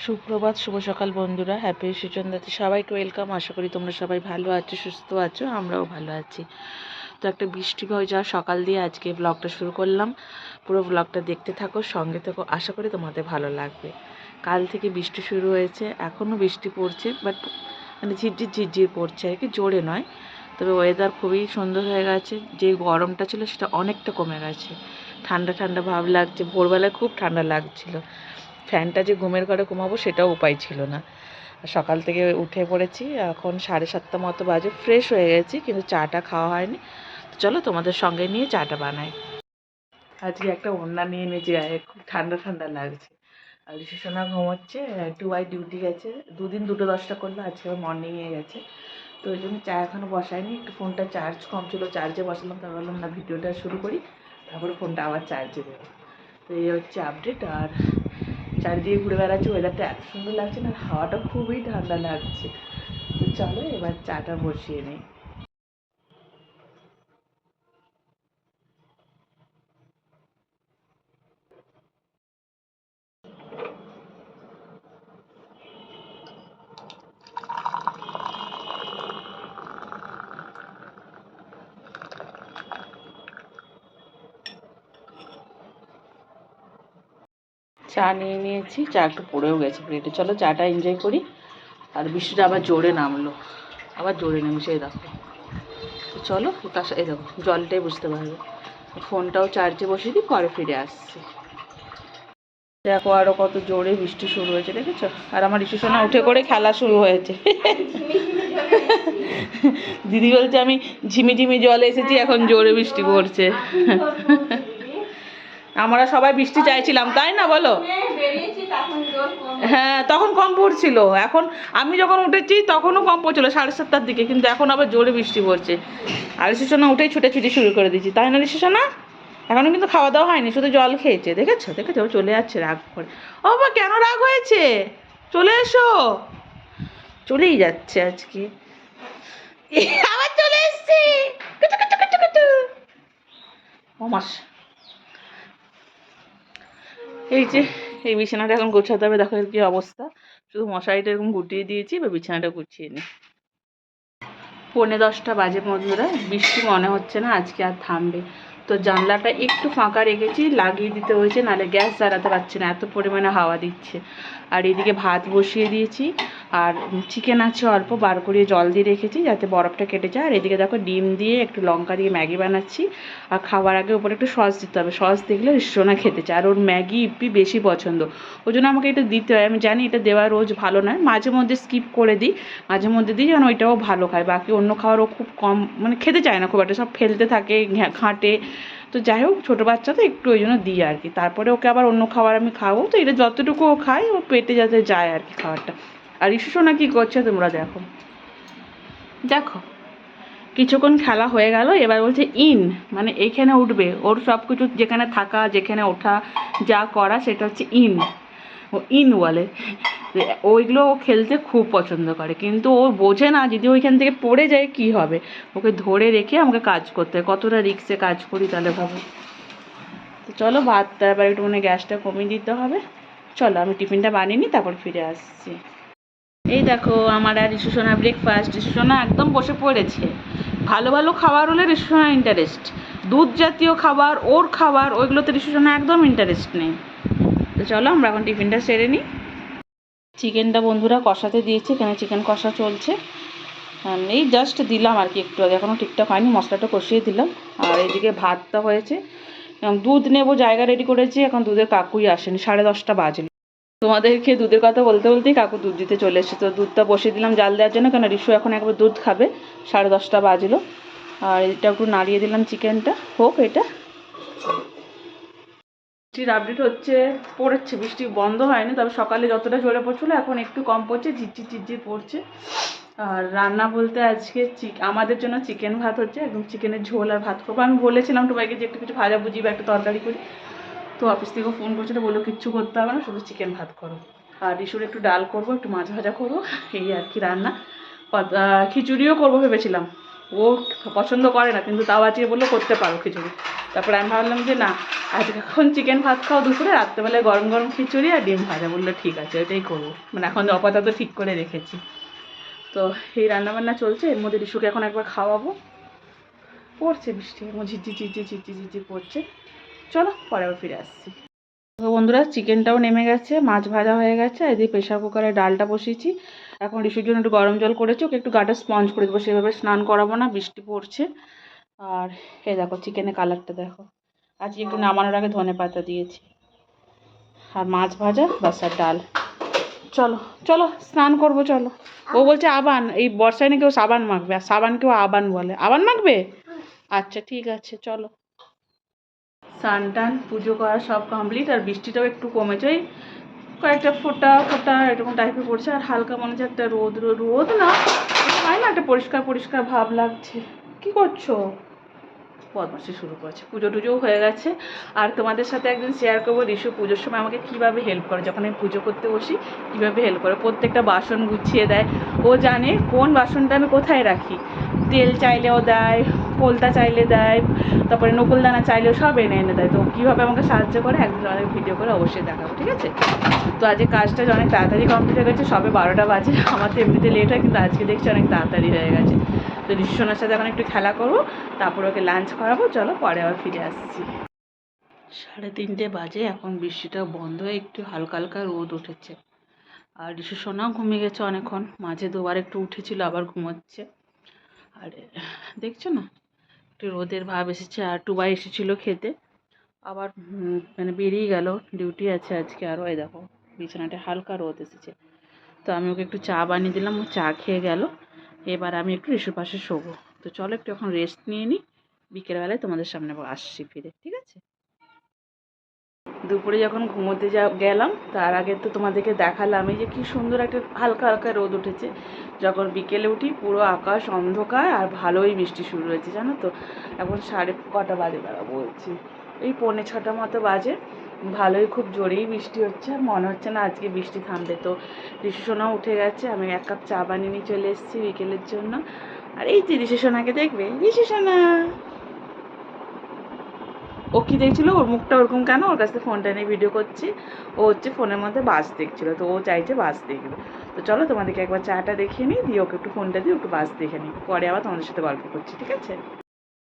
সুপ্রভাত, শুভ সকাল বন্ধুরা। হ্যাপি সুচন্দাতে সবাইকে ওয়েলকাম। আশা করি তোমরা সবাই ভালো আছো, সুস্থ আছো, আমরাও ভালো আছি। তো একটা বৃষ্টি ভেজা সকাল দিয়ে আজকে ব্লগটা শুরু করলাম। পুরো ব্লগটা দেখতে থাকো, সঙ্গে থাকো, আশা করি তোমাদের ভালো লাগবে। কাল থেকে বৃষ্টি শুরু হয়েছে, এখনও বৃষ্টি পড়ছে, বাট মানে ঝিরঝির ঝিরঝির পড়ছে আর কি, জোরে নয়। তবে ওয়েদার খুবই সুন্দর হয়ে গেছে, যে গরমটা ছিল সেটা অনেকটা কমে গেছে, ঠান্ডা ঠান্ডা ভাব লাগছে। ভোরবেলায় খুব ঠান্ডা লাগছিল, ফ্যানটা যে ঘুমের ঘরে ঘুমাবো সেটাও উপায় ছিল না। সকাল থেকে উঠে পড়েছি, এখন 7:30 মতো বাজে। ফ্রেশ হয়ে গেছি, কিন্তু চাটা খাওয়া হয়নি। তো চলো তোমাদের সঙ্গে নিয়ে চাটা বানাই। আজকে একটা ওড়না নিয়ে নিয়েছি, খুব ঠান্ডা ঠান্ডা লাগছে। আর ঋষিসোনা ঘুমোচ্ছে, টুবাই ডিউটি গেছে, দুদিন 2টো 10টা করলো, আজকে আবার মর্নিংয়ে গেছে। তো ওই জন্য চা এখনও বসাইনি, একটু ফোনটা চার্জ কম ছিল, চার্জে বসালাম। তারপর বললাম না, ভিডিওটা শুরু করি, তারপরে ফোনটা আবার চার্জে দেবো। তো এই হচ্ছে আপডেট। আর চারিদিকে ঘুরে বেড়াচ্ছে, ওয়েদারটা এত সুন্দর লাগছে না, হাওয়াটা খুবই ঠান্ডা লাগছে। তো চলো এবার চাটা বসিয়ে নিই। চা নিয়ে নিয়েছি, চা একটু পড়েও গেছে প্লেটে। চলো চাটা এনজয় করি। আর বৃষ্টিটা আবার জোরে নামলো, আবার জোরে নেমেছে, এই দেখো। তো চলো ওটার এই দেখো, জলটাই বুঝতে পারবে। ফোনটাও চার্জে বসিয়ে দিই, পরে ফিরে আসছি। দেখো আরও কত জোরে বৃষ্টি শুরু হয়েছে, দেখেছো? আর আমার ঋষিসোনা উঠে করে খেলা শুরু হয়েছে। দিদি বলছে আমি ঝিমিঝিমি জলে এসেছি, এখন জোরে বৃষ্টি পড়ছে। আমরা সবাই বৃষ্টি চাইছিলাম, তাই না বলো? হ্যাঁ, তখন কম পড়ছিল। এখন আমি যখন উঠেছি তখনও কম পড়ছিল, 7:30টার দিকে, কিন্তু এখন আবার জোরে বৃষ্টি পড়ছে। আর ঋষিসোনা উঠেই ছুটাছুটি শুরু করে দিয়েছি, তাই না ঋষিসোনা? এখনো কিন্তু খাওয়া দাওয়া হয়নি, শুধু জল খেয়েছে। দেখেছো দেখেছো, চলে যাচ্ছে রাগ করে। ও বা, কেন রাগ হয়েছে? চলে এসো। চলেই যাচ্ছে আজকে। আবার চলে এসছে। কুটু কুটু কুটু কুটু। মাস এই যে, এই বিছানাটা এখন গোছাতে হবে। দেখো এর কি অবস্থা, শুধু মশারিটা এরকম গুটিয়ে দিয়েছি, এবার বিছানাটা গুছিয়ে নিই। 9:45 বাজে বন্ধুরা, বৃষ্টি মনে হচ্ছে না আজকে আর থামবে। তো জানলাটা একটু ফাঁকা রেখেছি, লাগিয়ে দিতে হয়েছে, নাহলে গ্যাস জ্বালাতে পারছি না, এত পরিমাণে হাওয়া দিচ্ছে। আর এদিকে ভাত বসিয়ে দিয়েছি, আর চিকেন আছে অল্প, বার করিয়ে জল দিয়ে রেখেছি যাতে বরফটা কেটে যায়। আর এদিকে দেখো ডিম দিয়ে একটু লঙ্কা দিয়ে ম্যাগি বানাচ্ছি। আর খাওয়ার আগে উপরে একটু সস দিতে হবে, সস দেখলে সোনা খেতে চায়। আর ওর ম্যাগি ইপি বেশি পছন্দ, ওই জন্য আমাকে এটা দিতে হয়। আমি জানি এটা দেওয়া রোজ ভালো নয়, মাঝে মধ্যে স্কিপ করে দিই, মাঝে মধ্যে দিই, যেন ওইটাও ভালো খায়। বাকি অন্য খাবারও খুব কম, মানে খেতে চায় না খুব একটা, সব ফেলতে থাকে, ঘাঁটে। তো যাই হোক, ছোটো বাচ্চা তো একটু ওই জন্য দিই আর কি। তারপরে ওকে আবার অন্য খাবার আমি খাবো, তো এটা যতটুকু ও খায় ও পেটে যাতে যায় আর কি খাবারটা। আর ইস্যুসোনা কী করছে তোমরা দেখো, দেখো। কিছুক্ষণ খেলা হয়ে গেল, এবার বলছে ইন, মানে এইখানে উঠবে। ওর সব কিছু যেখানে থাকা, যেখানে ওঠা, যা করা সেটা হচ্ছে ইন। ও ইন বলে। ওইগুলো ও খেলতে খুব পছন্দ করে, কিন্তু ও বোঝে না যদি ওইখান থেকে পড়ে যায় কি হবে। ওকে ধরে রেখে আমাকে কাজ করতে হয়, কতটা রিক্সে কাজ করি তাহলে ভাবো। তো চলো ভাতটা এবার একটু মানে গ্যাসটা কমিয়ে দিতে হবে। চলো আমি টিফিনটা বানিয়ে নিই, তারপর ফিরে আসছি। এই দেখো আমার আর ঋষুসোনা ব্রেকফাস্ট। ঋষুসোনা একদম বসে পড়েছে। ভালো ভালো খাবার হলে ঋষুসোনা ইন্টারেস্ট, দুধ জাতীয় খাবার, ওর খাবার, ওইগুলোতে ঋষুসোনা একদম ইন্টারেস্ট নেই। তো চলো আমরা এখন টিফিনটা সেরে নিই। চিকেনটা বন্ধুরা কষাতে দিয়েছি, এখানে চিকেন কষা চলছে। এই জাস্ট দিলাম আর কি একটু আগে, এখনও ঠিকঠাক হয়নি, মশলাটা কষিয়ে দিলাম। আর এদিকে ভাতটা হয়েছে, দুধ নেবো, জায়গা রেডি করেছি। এখন দুধের কাকুই আসেনি, 10:30 বাজলো। তোমাদেরকে দুধের কথা বলতে বলতেই কাকু দুধ দিতে চলে এসেছে। তো দুধটা বসিয়ে দিলাম জাল দেওয়ার জন্য, কেন রিশু এখন একবার দুধ খাবে। 10:30 বাজলো। আর এটা একটু নাড়িয়ে দিলাম, চিকেনটা হোক এটা। বৃষ্টির আপডেট হচ্ছে, পড়েছে, বৃষ্টি বন্ধ হয়নি, তবে সকালে যতটা জোরে পড়ছিলো এখন একটু কম পড়ছে, ঝিরঝির ঝিরঝির পড়ছে। আর রান্না বলতে আজকে আমাদের জন্য চিকেন ভাত হচ্ছে, একদম চিকেনের ঝোল আর ভাত করবো। আমি বলেছিলাম টুবাইকে যে একটু কিছু ভাজাভুজি বা একটু তরকারি করি, তো অফিস থেকে ফোন করছিল, বললো কিচ্ছু করতে হবে না, শুধু চিকেন ভাত করো। আর ইস্যুর একটু ডাল করবো, একটু মাছ ভাজা করবো, এই আর কি রান্না। খিচুড়িও করবো ভেবেছিলাম, ও পছন্দ করে না, কিন্তু তাও আজকে বললো করতে পারো খিচুড়ি। তারপরে আমি ভাবলাম যে না, আজকে এখন চিকেন ভাত খাও দুপুরে, রাত্রেবেলায় গরম গরম খিচুড়ি আর ডিম ভাজা। বললো ঠিক আছে, ওইটাই করবো। মানে এখন আপাতত ঠিক করে রেখেছি। তো এই রান্নাবান্না চলছে, এর মধ্যে রিশুকে এখন একবার খাওয়াবো। পড়ছে বৃষ্টি, এমন ঝিরঝি পড়ছে। চলো পরে আবার ফিরে আসছি। তো বন্ধুরা, চিকেনটাও নেমে গেছে, মাছ ভাজা হয়ে গেছে, এদিকে প্রেশার কুকারে ডালটা বসিয়েছি। এখন রিশুর জন্য একটু গরম জল করেছি, ওকে একটু গাটা স্পঞ্জ করে দেবো, সেভাবে স্নান করাবো না, বৃষ্টি পড়ছে। আর এই দেখো চিকেনের কালারটা দেখো, আজকে একটু নামানোর আগে ধনে পাতা দিয়েছি। আর মাছ ভাজা বাস আর ডাল। চলো চলো স্নান করবো চলো। ও বলছে আবান, এই বর্ষায় নাকি ও সাবান মাখবে, আর সাবানকেও আবান বলে। আবান মাখবে? আচ্ছা ঠিক আছে চলো। স্নান টান পুজো করা সব কমপ্লিট, আর বৃষ্টিটাও একটু কমেছে, ওই কয়েকটা ফোঁটা ফোঁটা এরকম টাইপের পড়ছে। আর হালকা মনে হচ্ছে একটা রোদ রোদ না, হয় না, একটা পরিষ্কার পরিষ্কার ভাব লাগছে। কি করছো? বদমাসি শুরু করেছে। পুজো টুজোও হয়ে গেছে। আর তোমাদের সাথে একদিন শেয়ার করবো রিশু পুজোর সময় আমাকে কীভাবে হেল্প করে, যখন আমি পুজো করতে বসি কীভাবে হেল্প করে। প্রত্যেকটা বাসন গুছিয়ে দেয়, ও জানে কোন বাসনটা আমি কোথায় রাখি। তেল চাইলেও দেয়, পোলতা চাইলে দেয়, তারপরে নকুলদানা চাইলেও সব এনে এনে দেয়। তো কীভাবে আমাকে সাহায্য করে একদিন আমাদের ভিডিও করে অবশ্যই দেখাবো, ঠিক আছে? তো আজকে কাজটা অনেক তাড়াতাড়ি কমপ্লিট হয়ে গেছে, সবে 12টা বাজে। আমার তো এমনিতে লেট হয়, কিন্তু আজকে দেখছি অনেক তাড়াতাড়ি হয়ে গেছে। তো রিশুসোনার সাথে এখন একটু খেলা করবো, তারপরে ওকে লাঞ্চ করাবো। চলো পরে আবার ফিরে আসছি। 3:30 বাজে, এখন বৃষ্টিটা বন্ধ হয়ে একটু হালকা হালকা রোদ উঠেছে। আর রিশুসোনাও ঘুমিয়ে গেছে অনেকক্ষণ, মাঝে দুবার একটু উঠেছিল আবার ঘুমোচ্ছে। আর দেখছো না, একটু রোদের ভাব এসেছে। আর টুবাই এসেছিল খেতে, আবার মানে বেরিয়ে গেল, ডিউটি আছে আজকে। আরও এই দেখো বিছানাটা হালকা রোদ এসেছে। তো আমি ওকে একটু চা বানিয়ে দিলাম, ও চা খেয়ে গেল। এবার আমি একটু রিশুর পাশে শোবো। তো চলো একটু এখন রেস্ট নিয়ে নিই, বিকেলবেলায় তোমাদের সামনে আসছি ফিরে, ঠিক আছে? দুপুরে যখন ঘুমোতে গেলাম, তার আগে তো তোমাদেরকে দেখালাম এই যে কি সুন্দর একটা হালকা হালকা রোদ উঠেছে। যখন বিকেলে উঠি পুরো আকাশ অন্ধকার, আর ভালোই বৃষ্টি শুরু হয়েছে, জানো তো। এখন 9:30 বাজে, দাঁড়া বলছি, এই 5:45 মতো বাজে। ভালোই খুব জোরেই বৃষ্টি হচ্ছে, আর মনে হচ্ছে না আজকে বৃষ্টি থামবে। তো ঋষিসোনাও উঠে গেছে, আমি 1 কাপ চা বানিয়ে নিয়ে চলে এসেছি বিকেলের জন্য। আর এই যে ঋষিসোনাকে দেখবে, ঋষিসোনা ও কী দেখছিল, ওর মুখটা ওরকম কেন, ওর কাছ থেকে ফোনটা নিয়ে ভিডিও করছি। ও হচ্ছে ফোনের মধ্যে বাস দেখছিল, তো ও চাইছে বাস দেখবে। তো চলো তোমাদেরকে একবার চাটা দেখিয়ে নিই, দিয়ে ওকে একটু ফোনটা দিয়ে একটু বাস দেখে নিই, পরে আবার তোমাদের সাথে গল্প করছি, ঠিক আছে?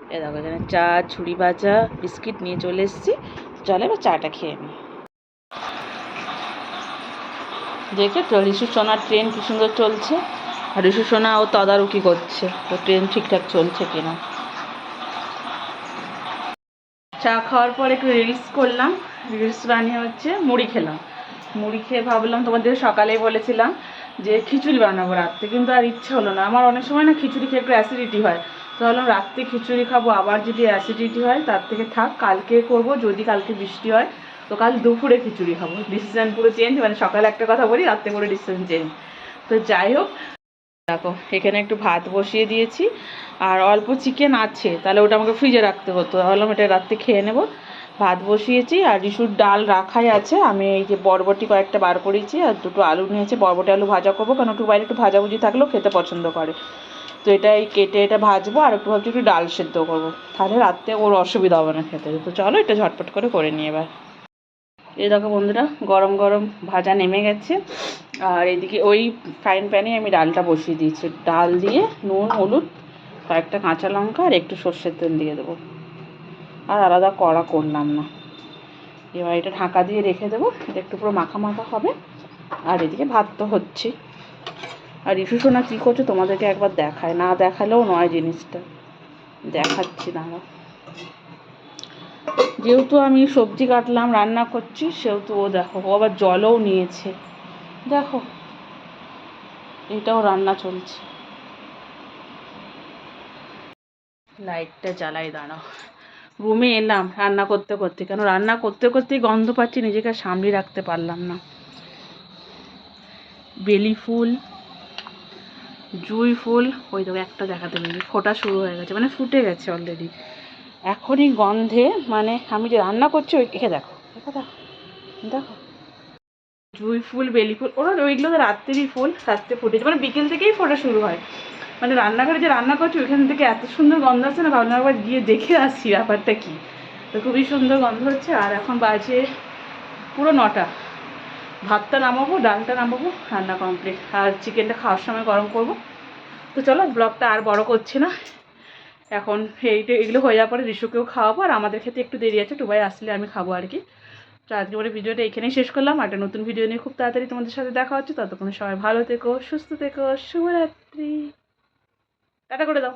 এ দেখো এখানে চা, ছুরি ভাজা, বিস্কিট নিয়ে চলে এসেছি। চলো এবার চাটা খেয়ে নিই। দেখে তো ঋষিসোনার ট্রেন কী সুন্দর চলছে, আর ঋষিসোনা ও তদারকি করছে তো ট্রেন ঠিকঠাক চলছে কিনা। চা খাওয়ার পর একটু রিলস করলাম, রিলস বানিয়ে হচ্ছে মুড়ি খেলাম। মুড়ি খেয়ে ভাবলাম, তোমাদের সকালেই বলেছিলাম যে খিচুড়ি বানাবো রাত্রে, কিন্তু আর ইচ্ছে হলো না আমার। অনেক সময় না খিচুড়ি খেয়ে একটু অ্যাসিডিটি হয়, তো ভাবলাম রাত্রে খিচুড়ি খাবো, আবার যদি অ্যাসিডিটি হয় তার থেকে থাক, কালকে করব। যদি কালকে বৃষ্টি হয় তো কাল দুপুরে খিচুড়ি খাবো। ডিসিশান পুরো চেঞ্জ, মানে সকালে একটা কথা বলি, রাত্রে করে ডিসিশান চেঞ্জ। তো যাই হোক, দেখো এখানে একটু ভাত বসিয়ে দিয়েছি, আর অল্প চিকেন আছে, তাহলে ওটা আমাকে ফ্রিজে রাখতে হতো, ভাবলাম এটা রাত্রে খেয়ে নেবো। ভাত বসিয়েছি, আর রিশুর ডাল রাখাই আছে। আমি এই যে বরবটি কয়েকটা বার করেছি, আর দুটো আলু নিয়েছি, বরবটি আলু ভাজা করবো, কারণ একটু বাইরে একটু ভাজাভুজি থাকলেও খেতে পছন্দ করে। তো এটাই কেটে এটা ভাজবো, আর একটু ভাবছি একটু ডাল সেদ্ধ করবো, তাহলে রাত্রে ওর অসুবিধা হবে না খেতে। তো চলো এটা ঝটপট করে নিই এবার। এই দেখো বন্ধুরা, গরম গরম ভাজা নেমে গেছে, আর এদিকে ওই ফ্রাইং প্যানে আমি ডালটা বসিয়ে দিয়েছি। ডাল দিয়ে নুন হলুদ কয়েকটা কাঁচা লঙ্কা আর একটু সর্ষের তেল দিয়ে দেবো, আর আলাদা কড়া করলাম না। এবার এটা ঢাকা দিয়ে রেখে দেবো, এটা একটু পুরো মাখা মাখা হবে। আর এদিকে ভাত তো হচ্ছে। আর ঋষিসোনা কী করছে তোমাদেরকে একবার দেখায়, না দেখালেও নয় জিনিসটা, দেখাচ্ছি দাঁড়াও। যেহেতু আমি সবজি কাটলাম রান্না করছি, সেহেতু ও দেখো ও আবার জলও নিয়েছে, দেখো এটাও রান্না চলছে। লাইটটা জ্বালাই, দাঁড়াও। রুমে এলাম রান্না করতে করতে, কেন রান্না করতে করতেই গন্ধ পাচ্ছি, নিজেকে সামলে রাখতে পারলাম না। বেলি ফুল, জুঁই ফুল, ওই দেখো একটা দেখাতে পারি, ফোটা শুরু হয়ে গেছে, মানে ফুটে গেছে অলরেডি। এখনই গন্ধে মানে আমি যে রান্না করছি ওই দেখো দেখো দেখো দেখো, জুঁই ফুল, বেলি ফুল, ওরা ওইগুলো তো রাত্রেরই ফুল, রাত্রে ফুটেছে, মানে বিকেল থেকেই ফোটা শুরু হয়। মানে রান্নাঘরে যে রান্না করছি ওইখান থেকে এত সুন্দর গন্ধ আসছে না, ভাবলাম একবার গিয়ে দেখে আসছি ব্যাপারটা কী। তো খুবই সুন্দর গন্ধ হচ্ছে। আর এখন বাজে পুরো 9টা। ভাতটা নামাবো, ডালটা নামাবো, রান্না কমপ্লিট। আর চিকেনটা খাওয়ার সময় গরম করব। তো চলো ব্লগটা আর বড় করছি না, এখন এগুলো হয়ে যাওয়ার পরে রিশুকেও খাওয়াবো। আর আমাদের খেতে একটু দেরি আছে, টুবাই আসলে আমি খাবো আর কি। তো আজকে পরে ভিডিওটা এখানেই শেষ করলাম। একটা নতুন ভিডিও নিয়ে খুব তাড়াতাড়ি তোমাদের সাথে দেখা হচ্ছে। ততক্ষণ সবাই ভালো থেকো, সুস্থ থেকো, শুভরাত্রি। টাটা করে দাও।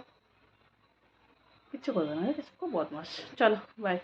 কিচ্ছু করবে না, ঠিক আছে? খুব বদমাস। চলো বাই।